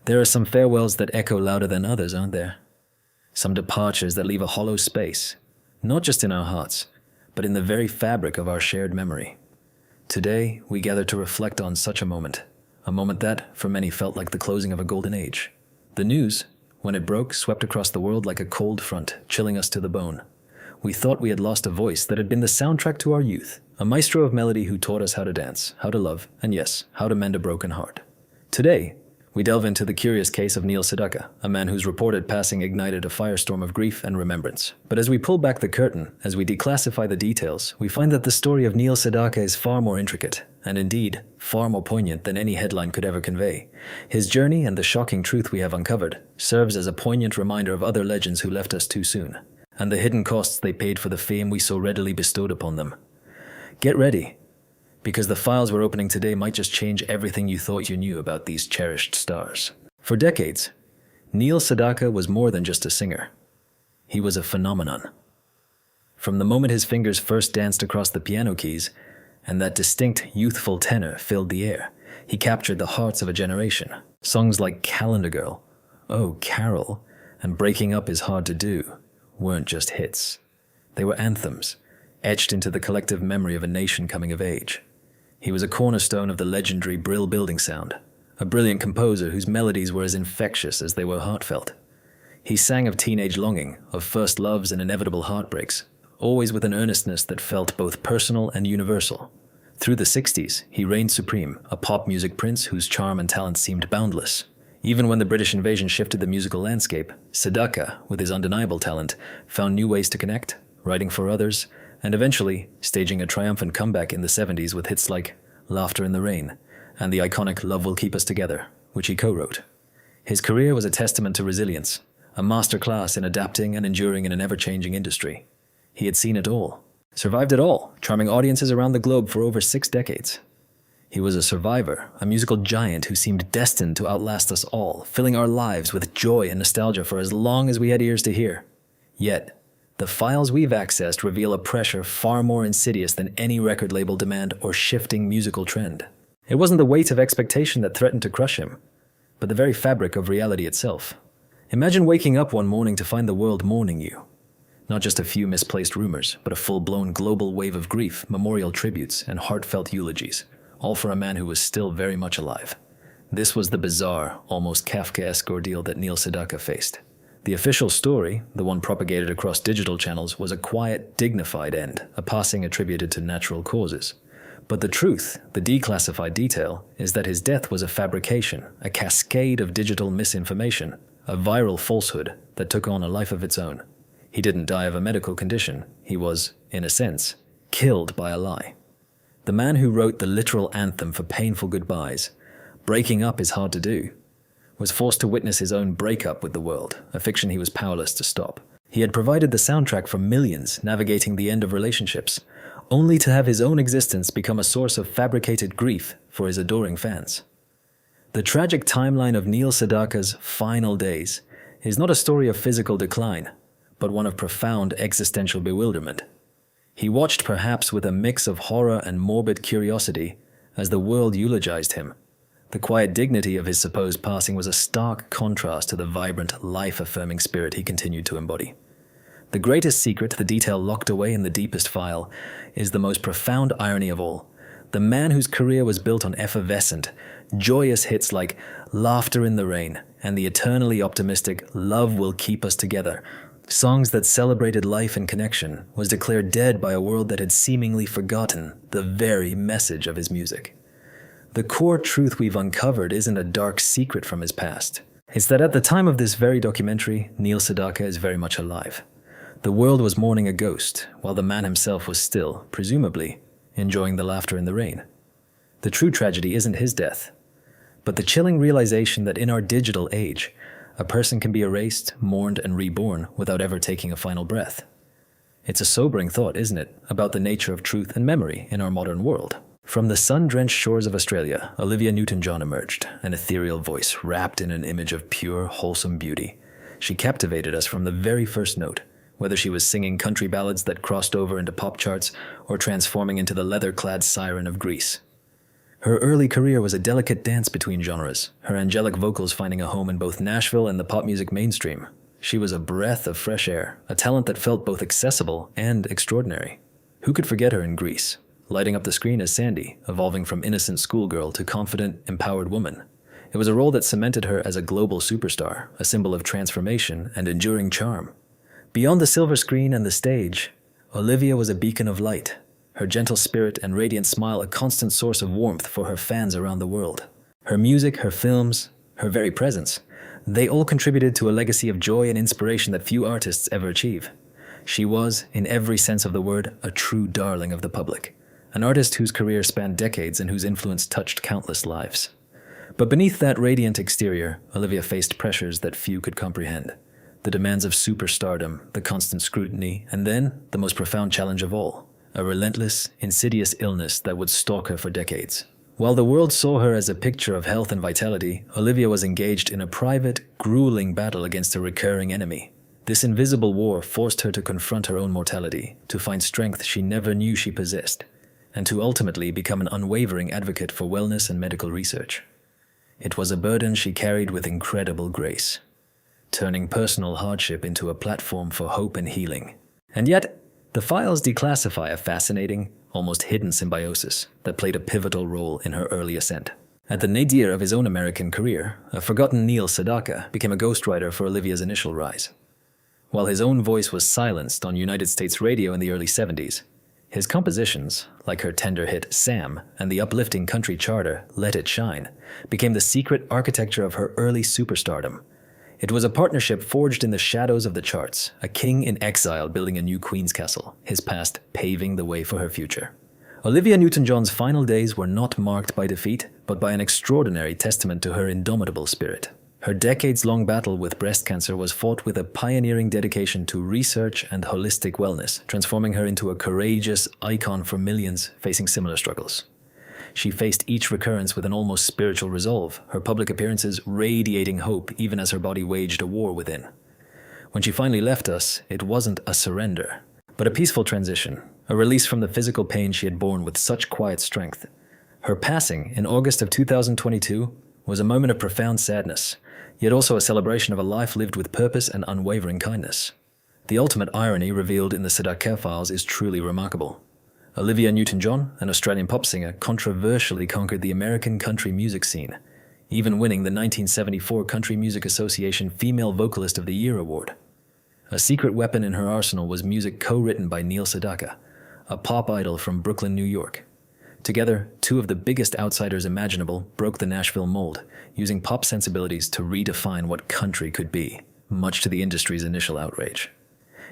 There are some farewells that echo louder than others, aren't there? Some departures that leave a hollow space, not just in our hearts, but in the very fabric of our shared memory. Today, we gather to reflect on such a moment that, for many, felt like the closing of a golden age. The news, when it broke, swept across the world like a cold front, chilling us to the bone. We thought we had lost a voice that had been the soundtrack to our youth, a maestro of melody who taught us how to dance, how to love, and yes, how to mend a broken heart. Today, we delve into the curious case of Neil Sedaka, a man whose reported passing ignited a firestorm of grief and remembrance. But as we pull back the curtain, as we declassify the details, we find that the story of Neil Sedaka is far more intricate, and indeed, far more poignant than any headline could ever convey. His journey and the shocking truth we have uncovered serves as a poignant reminder of other legends who left us too soon, and the hidden costs they paid for the fame we so readily bestowed upon them. Get ready, because the files we're opening today might just change everything you thought you knew about these cherished stars. For decades, Neil Sedaka was more than just a singer. He was a phenomenon. From the moment his fingers first danced across the piano keys, and that distinct, youthful tenor filled the air, he captured the hearts of a generation. Songs like Calendar Girl, Oh Carol, and Breaking Up Is Hard to Do weren't just hits. They were anthems, etched into the collective memory of a nation coming of age. He was a cornerstone of the legendary Brill building sound, a brilliant composer whose melodies were as infectious as they were heartfelt. He sang of teenage longing, of first loves and inevitable heartbreaks, always with an earnestness that felt both personal and universal. Through the 60s, he reigned supreme, a pop music prince whose charm and talent seemed boundless. Even when the British invasion shifted the musical landscape, Sedaka, with his undeniable talent, found new ways to connect, writing for others, and eventually staging a triumphant comeback in the 70s with hits like Laughter in the Rain and the iconic Love Will Keep Us Together, which he co-wrote. His career was a testament to resilience, a masterclass in adapting and enduring in an ever-changing industry. He had seen it all, survived it all, charming audiences around the globe for over 6 decades. He was a survivor, a musical giant who seemed destined to outlast us all, filling our lives with joy and nostalgia for as long as we had ears to hear. Yet, the files we've accessed reveal a pressure far more insidious than any record label demand or shifting musical trend. It wasn't the weight of expectation that threatened to crush him, but the very fabric of reality itself. Imagine waking up one morning to find the world mourning you. Not just a few misplaced rumors, but a full-blown global wave of grief, memorial tributes, and heartfelt eulogies, all for a man who was still very much alive. This was the bizarre, almost Kafkaesque ordeal that Neil Sedaka faced. The official story, the one propagated across digital channels, was a quiet, dignified end, a passing attributed to natural causes. But the truth, the declassified detail, is that his death was a fabrication, a cascade of digital misinformation, a viral falsehood that took on a life of its own. He didn't die of a medical condition. He was, in a sense, killed by a lie. The man who wrote the literal anthem for painful goodbyes, Breaking Up Is Hard to Do, was forced to witness his own breakup with the world, a fiction he was powerless to stop. He had provided the soundtrack for millions navigating the end of relationships, only to have his own existence become a source of fabricated grief for his adoring fans. The tragic timeline of Neil Sedaka's final days is not a story of physical decline, but one of profound existential bewilderment. He watched perhaps with a mix of horror and morbid curiosity as the world eulogized him. The quiet dignity of his supposed passing was a stark contrast to the vibrant, life-affirming spirit he continued to embody. The greatest secret, the detail locked away in the deepest file, is the most profound irony of all. The man whose career was built on effervescent, joyous hits like Laughter in the Rain and the eternally optimistic Love Will Keep Us Together, songs that celebrated life and connection, was declared dead by a world that had seemingly forgotten the very message of his music. The core truth we've uncovered isn't a dark secret from his past. It's that at the time of this very documentary, Neil Sedaka is very much alive. The world was mourning a ghost, while the man himself was still, presumably, enjoying the laughter in the rain. The true tragedy isn't his death, but the chilling realization that in our digital age, a person can be erased, mourned, and reborn without ever taking a final breath. It's a sobering thought, isn't it, about the nature of truth and memory in our modern world. From the sun-drenched shores of Australia, Olivia Newton-John emerged, an ethereal voice wrapped in an image of pure, wholesome beauty. She captivated us from the very first note, whether she was singing country ballads that crossed over into pop charts or transforming into the leather-clad siren of Greece. Her early career was a delicate dance between genres, her angelic vocals finding a home in both Nashville and the pop music mainstream. She was a breath of fresh air, a talent that felt both accessible and extraordinary. Who could forget her in Grease, lighting up the screen as Sandy, evolving from innocent schoolgirl to confident, empowered woman? It was a role that cemented her as a global superstar, a symbol of transformation and enduring charm. Beyond the silver screen and the stage, Olivia was a beacon of light, her gentle spirit and radiant smile a constant source of warmth for her fans around the world. Her music, her films, her very presence, they all contributed to a legacy of joy and inspiration that few artists ever achieve. She was, in every sense of the word, a true darling of the public, an artist whose career spanned decades and whose influence touched countless lives. But beneath that radiant exterior, Olivia faced pressures that few could comprehend. The demands of superstardom, the constant scrutiny, and then, the most profound challenge of all, a relentless, insidious illness that would stalk her for decades. While the world saw her as a picture of health and vitality, Olivia was engaged in a private, grueling battle against a recurring enemy. This invisible war forced her to confront her own mortality, to find strength she never knew she possessed, and to ultimately become an unwavering advocate for wellness and medical research. It was a burden she carried with incredible grace, turning personal hardship into a platform for hope and healing. And yet, the files declassify a fascinating, almost hidden symbiosis that played a pivotal role in her early ascent. At the nadir of his own American career, a forgotten Neil Sedaka became a ghostwriter for Olivia's initial rise. While his own voice was silenced on United States radio in the early 70s, his compositions, like her tender hit Sam and the uplifting country charter Let It Shine, became the secret architecture of her early superstardom. It was a partnership forged in the shadows of the charts, a king in exile building a new Queen's castle, his past paving the way for her future. Olivia Newton-John's final days were not marked by defeat, but by an extraordinary testament to her indomitable spirit. Her decades-long battle with breast cancer was fought with a pioneering dedication to research and holistic wellness, transforming her into a courageous icon for millions facing similar struggles. She faced each recurrence with an almost spiritual resolve, her public appearances radiating hope even as her body waged a war within. When she finally left us, it wasn't a surrender, but a peaceful transition, a release from the physical pain she had borne with such quiet strength. Her passing in August of 2022 was a moment of profound sadness, yet also a celebration of a life lived with purpose and unwavering kindness. The ultimate irony revealed in the Sedaka files is truly remarkable. Olivia Newton-John, an Australian pop singer, controversially conquered the American country music scene, even winning the 1974 Country Music Association Female Vocalist of the Year award. A secret weapon in her arsenal was music co-written by Neil Sedaka, a pop idol from Brooklyn, New York. Together, two of the biggest outsiders imaginable broke the Nashville mold, using pop sensibilities to redefine what country could be, much to the industry's initial outrage.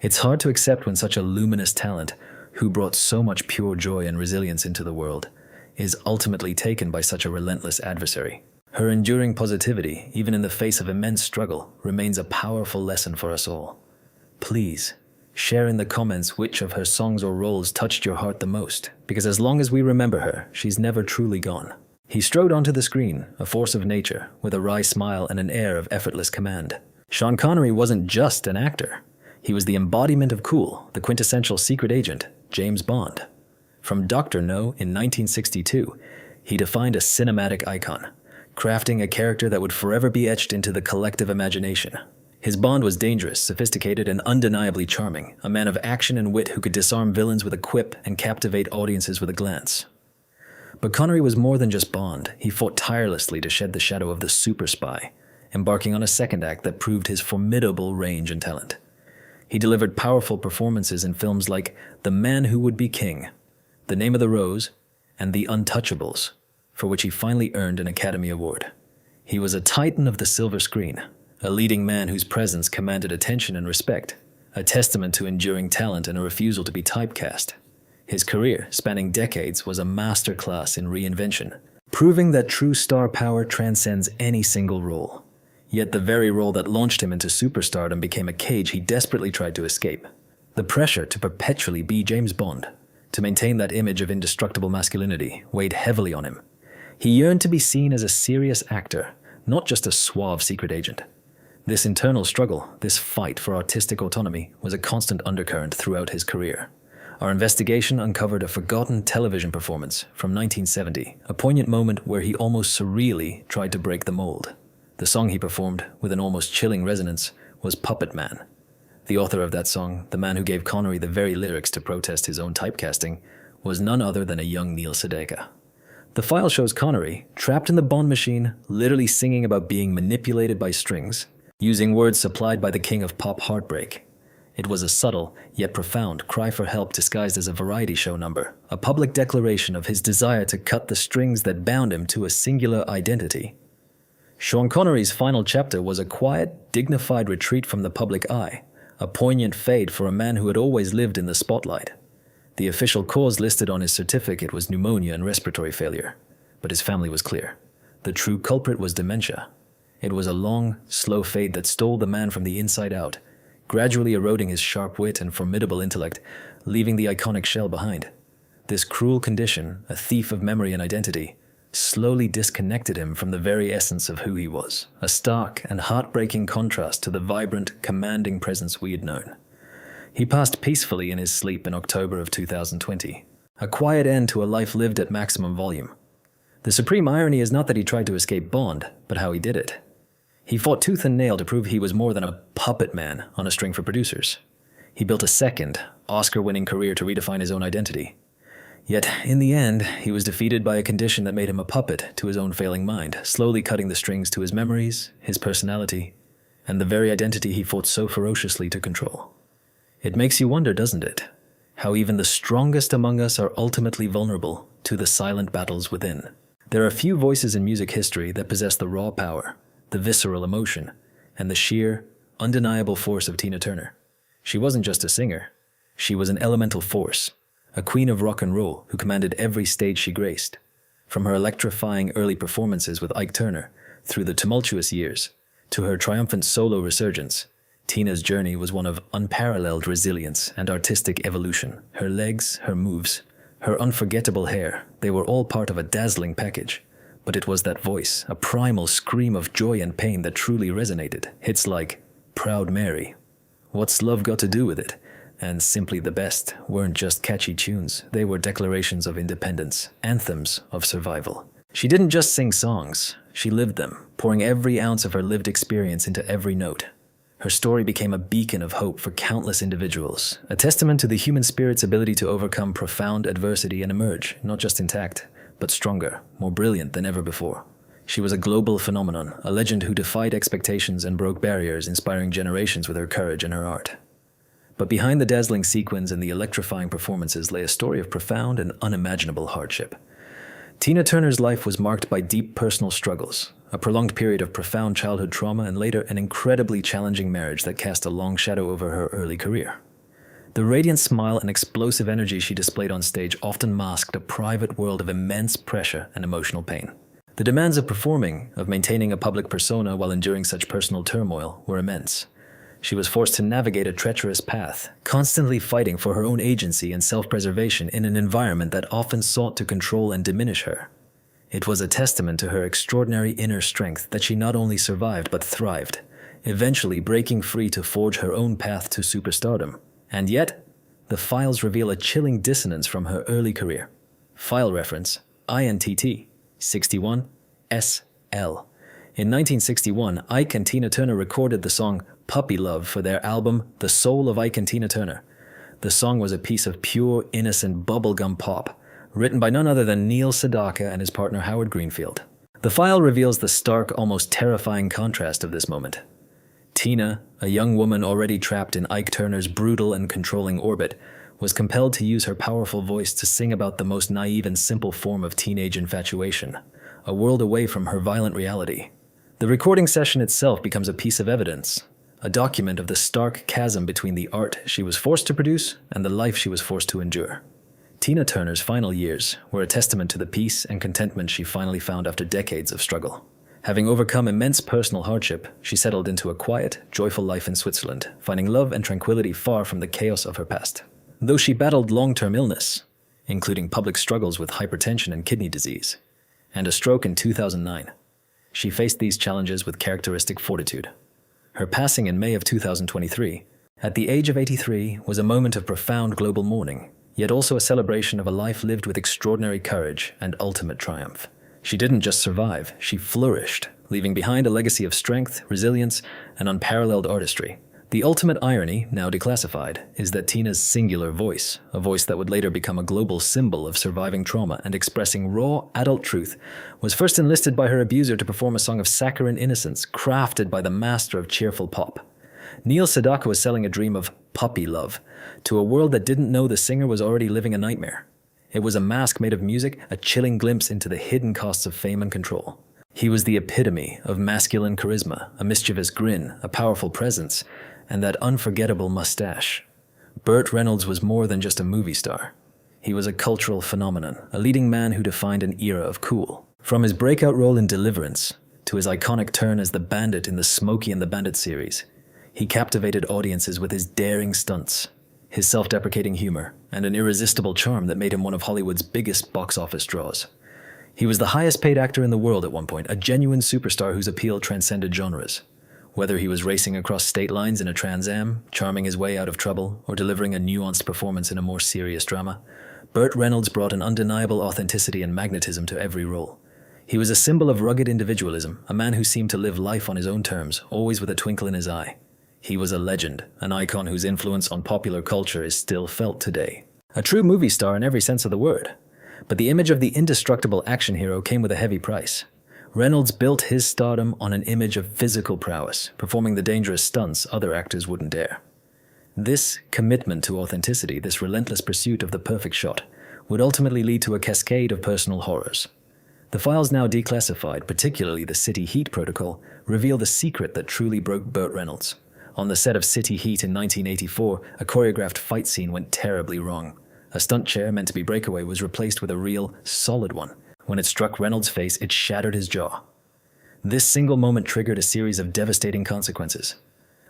It's hard to accept when such a luminous talent, who brought so much pure joy and resilience into the world, is ultimately taken by such a relentless adversary. Her enduring positivity, even in the face of immense struggle, remains a powerful lesson for us all. Please, share in the comments which of her songs or roles touched your heart the most, because as long as we remember her, she's never truly gone. He strode onto the screen, a force of nature, with a wry smile and an air of effortless command. Sean Connery wasn't just an actor. He was the embodiment of cool, the quintessential secret agent, James Bond. From Dr. No in 1962, he defined a cinematic icon, crafting a character that would forever be etched into the collective imagination. His Bond was dangerous, sophisticated, and undeniably charming, a man of action and wit who could disarm villains with a quip and captivate audiences with a glance. But Connery was more than just Bond. He fought tirelessly to shed the shadow of the super spy, embarking on a second act that proved his formidable range and talent. He delivered powerful performances in films like The Man Who Would Be King, The Name of the Rose, and The Untouchables, for which he finally earned an Academy Award. He was a titan of the silver screen, a leading man whose presence commanded attention and respect, a testament to enduring talent and a refusal to be typecast. His career, spanning decades, was a masterclass in reinvention, proving that true star power transcends any single role. Yet the very role that launched him into superstardom became a cage he desperately tried to escape. The pressure to perpetually be James Bond, to maintain that image of indestructible masculinity, weighed heavily on him. He yearned to be seen as a serious actor, not just a suave secret agent. This internal struggle, this fight for artistic autonomy, was a constant undercurrent throughout his career. Our investigation uncovered a forgotten television performance from 1970, a poignant moment where he almost surreally tried to break the mold. The song he performed, with an almost chilling resonance, was Puppet Man. The author of that song, the man who gave Connery the very lyrics to protest his own typecasting, was none other than a young Neil Sedaka. The file shows Connery, trapped in the Bond machine, literally singing about being manipulated by strings, using words supplied by the king of pop Heartbreak. It was a subtle, yet profound, cry for help disguised as a variety show number, a public declaration of his desire to cut the strings that bound him to a singular identity. Sean Connery's final chapter was a quiet, dignified retreat from the public eye, a poignant fade for a man who had always lived in the spotlight. The official cause listed on his certificate was pneumonia and respiratory failure, but his family was clear. The true culprit was dementia. It was a long, slow fade that stole the man from the inside out, gradually eroding his sharp wit and formidable intellect, leaving the iconic shell behind. This cruel condition, a thief of memory and identity, slowly disconnected him from the very essence of who he was, a stark and heartbreaking contrast to the vibrant, commanding presence we had known. He passed peacefully in his sleep in October of 2020, a quiet end to a life lived at maximum volume. The supreme irony is not that he tried to escape Bond, but how he did it. He fought tooth and nail to prove he was more than a puppet man on a string for producers. He built a second, Oscar-winning career to redefine his own identity. Yet, in the end, he was defeated by a condition that made him a puppet to his own failing mind, slowly cutting the strings to his memories, his personality, and the very identity he fought so ferociously to control. It makes you wonder, doesn't it, how even the strongest among us are ultimately vulnerable to the silent battles within. There are few voices in music history that possess the raw power, the visceral emotion, and the sheer, undeniable force of Tina Turner. She wasn't just a singer. She was an elemental force, a queen of rock and roll who commanded every stage she graced. From her electrifying early performances with Ike Turner, through the tumultuous years, to her triumphant solo resurgence, Tina's journey was one of unparalleled resilience and artistic evolution. Her legs, her moves, her unforgettable hair, they were all part of a dazzling package. But it was that voice, a primal scream of joy and pain that truly resonated. Hits like Proud Mary, What's Love Got to Do With It, and Simply the Best weren't just catchy tunes. They were declarations of independence, anthems of survival. She didn't just sing songs, she lived them, pouring every ounce of her lived experience into every note. Her story became a beacon of hope for countless individuals, a testament to the human spirit's ability to overcome profound adversity and emerge, not just intact, but stronger, more brilliant than ever before. She was a global phenomenon, a legend who defied expectations and broke barriers, inspiring generations with her courage and her art. But behind the dazzling sequins and the electrifying performances lay a story of profound and unimaginable hardship. Tina Turner's life was marked by deep personal struggles, a prolonged period of profound childhood trauma, and later an incredibly challenging marriage that cast a long shadow over her early career. The radiant smile and explosive energy she displayed on stage often masked a private world of immense pressure and emotional pain. The demands of performing, of maintaining a public persona while enduring such personal turmoil, were immense. She was forced to navigate a treacherous path, constantly fighting for her own agency and self-preservation in an environment that often sought to control and diminish her. It was a testament to her extraordinary inner strength that she not only survived but thrived, eventually breaking free to forge her own path to superstardom. And yet, the files reveal a chilling dissonance from her early career. File reference, INTT, 61, SL. In 1961, Ike and Tina Turner recorded the song Puppy Love for their album The Soul of Ike and Tina Turner. The song was a piece of pure, innocent bubblegum pop, written by none other than Neil Sedaka and his partner Howard Greenfield. The file reveals the stark, almost terrifying contrast of this moment. Tina, a young woman already trapped in Ike Turner's brutal and controlling orbit, was compelled to use her powerful voice to sing about the most naive and simple form of teenage infatuation, a world away from her violent reality. The recording session itself becomes a piece of evidence, a document of the stark chasm between the art she was forced to produce and the life she was forced to endure. Tina Turner's final years were a testament to the peace and contentment she finally found after decades of struggle. Having overcome immense personal hardship, she settled into a quiet, joyful life in Switzerland, finding love and tranquility far from the chaos of her past. Though she battled long-term illness, including public struggles with hypertension and kidney disease, and a stroke in 2009, she faced these challenges with characteristic fortitude. Her passing in May of 2023, at the age of 83, was a moment of profound global mourning, yet also a celebration of a life lived with extraordinary courage and ultimate triumph. She didn't just survive, she flourished, leaving behind a legacy of strength, resilience, and unparalleled artistry. The ultimate irony, now declassified, is that Tina's singular voice, a voice that would later become a global symbol of surviving trauma and expressing raw, adult truth, was first enlisted by her abuser to perform a song of saccharine innocence crafted by the master of cheerful pop. Neil Sedaka was selling a dream of puppy love to a world that didn't know the singer was already living a nightmare. It was a mask made of music, a chilling glimpse into the hidden costs of fame and control. He was the epitome of masculine charisma, a mischievous grin, a powerful presence, and that unforgettable mustache. Burt Reynolds was more than just a movie star. He was a cultural phenomenon, a leading man who defined an era of cool. From his breakout role in Deliverance to his iconic turn as the bandit in the Smokey and the Bandit series, he captivated audiences with his daring stunts, his self-deprecating humor, and an irresistible charm that made him one of Hollywood's biggest box office draws. He was the highest paid actor in the world at one point, a genuine superstar whose appeal transcended genres. Whether he was racing across state lines in a Trans Am, charming his way out of trouble, or delivering a nuanced performance in a more serious drama, Burt Reynolds brought an undeniable authenticity and magnetism to every role. He was a symbol of rugged individualism, a man who seemed to live life on his own terms, always with a twinkle in his eye. He was a legend, an icon whose influence on popular culture is still felt today. A true movie star in every sense of the word. But the image of the indestructible action hero came with a heavy price. Reynolds built his stardom on an image of physical prowess, performing the dangerous stunts other actors wouldn't dare. This commitment to authenticity, this relentless pursuit of the perfect shot, would ultimately lead to a cascade of personal horrors. The files now declassified, particularly the City Heat protocol, reveal the secret that truly broke Burt Reynolds. On the set of City Heat in 1984, a choreographed fight scene went terribly wrong. A stunt chair meant to be breakaway was replaced with a real, solid one. When it struck Reynolds' face, it shattered his jaw. This single moment triggered a series of devastating consequences.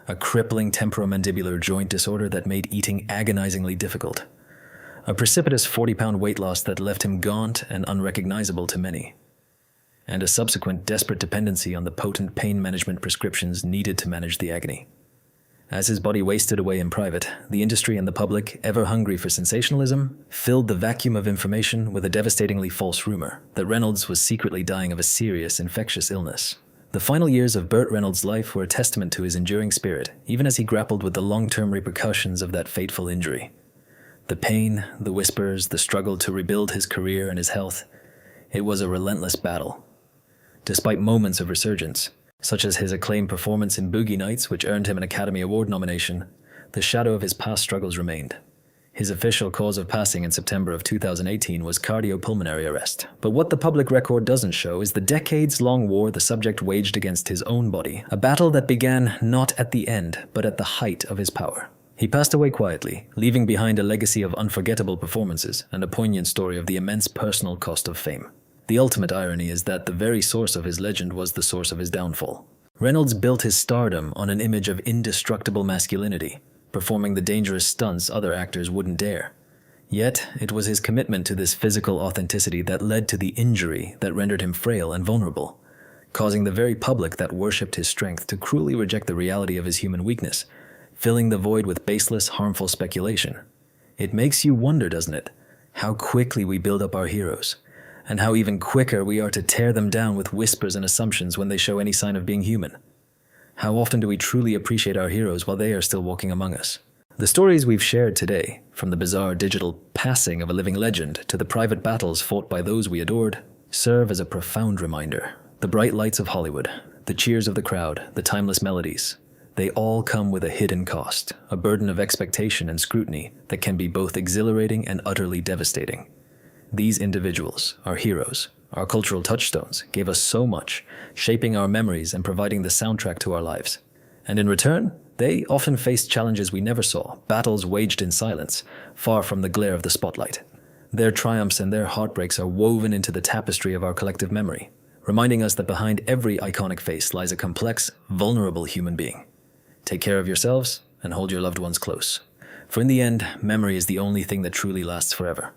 A crippling temporomandibular joint disorder that made eating agonizingly difficult. A precipitous 40-pound weight loss that left him gaunt and unrecognizable to many. And a subsequent desperate dependency on the potent pain management prescriptions needed to manage the agony. As his body wasted away in private, the industry and the public, ever hungry for sensationalism, filled the vacuum of information with a devastatingly false rumor that Reynolds was secretly dying of a serious infectious illness. The final years of Burt Reynolds' life were a testament to his enduring spirit, even as he grappled with the long-term repercussions of that fateful injury. The pain, the whispers, the struggle to rebuild his career and his health, it was a relentless battle. Despite moments of resurgence, such as his acclaimed performance in Boogie Nights, which earned him an Academy Award nomination, the shadow of his past struggles remained. His official cause of passing in September of 2018 was cardiopulmonary arrest. But what the public record doesn't show is the decades-long war the subject waged against his own body, a battle that began not at the end, but at the height of his power. He passed away quietly, leaving behind a legacy of unforgettable performances and a poignant story of the immense personal cost of fame. The ultimate irony is that the very source of his legend was the source of his downfall. Reynolds built his stardom on an image of indestructible masculinity, performing the dangerous stunts other actors wouldn't dare. Yet, it was his commitment to this physical authenticity that led to the injury that rendered him frail and vulnerable, causing the very public that worshipped his strength to cruelly reject the reality of his human weakness, filling the void with baseless, harmful speculation. It makes you wonder, doesn't it, how quickly we build up our heroes, and how even quicker we are to tear them down with whispers and assumptions when they show any sign of being human. How often do we truly appreciate our heroes while they are still walking among us? The stories we've shared today, from the bizarre digital passing of a living legend to the private battles fought by those we adored, serve as a profound reminder. The bright lights of Hollywood, the cheers of the crowd, the timeless melodies, they all come with a hidden cost, a burden of expectation and scrutiny that can be both exhilarating and utterly devastating. These individuals, our heroes, our cultural touchstones, gave us so much, shaping our memories and providing the soundtrack to our lives. And in return, they often faced challenges we never saw, battles waged in silence, far from the glare of the spotlight. Their triumphs and their heartbreaks are woven into the tapestry of our collective memory, reminding us that behind every iconic face lies a complex, vulnerable human being. Take care of yourselves and hold your loved ones close. For in the end, memory is the only thing that truly lasts forever.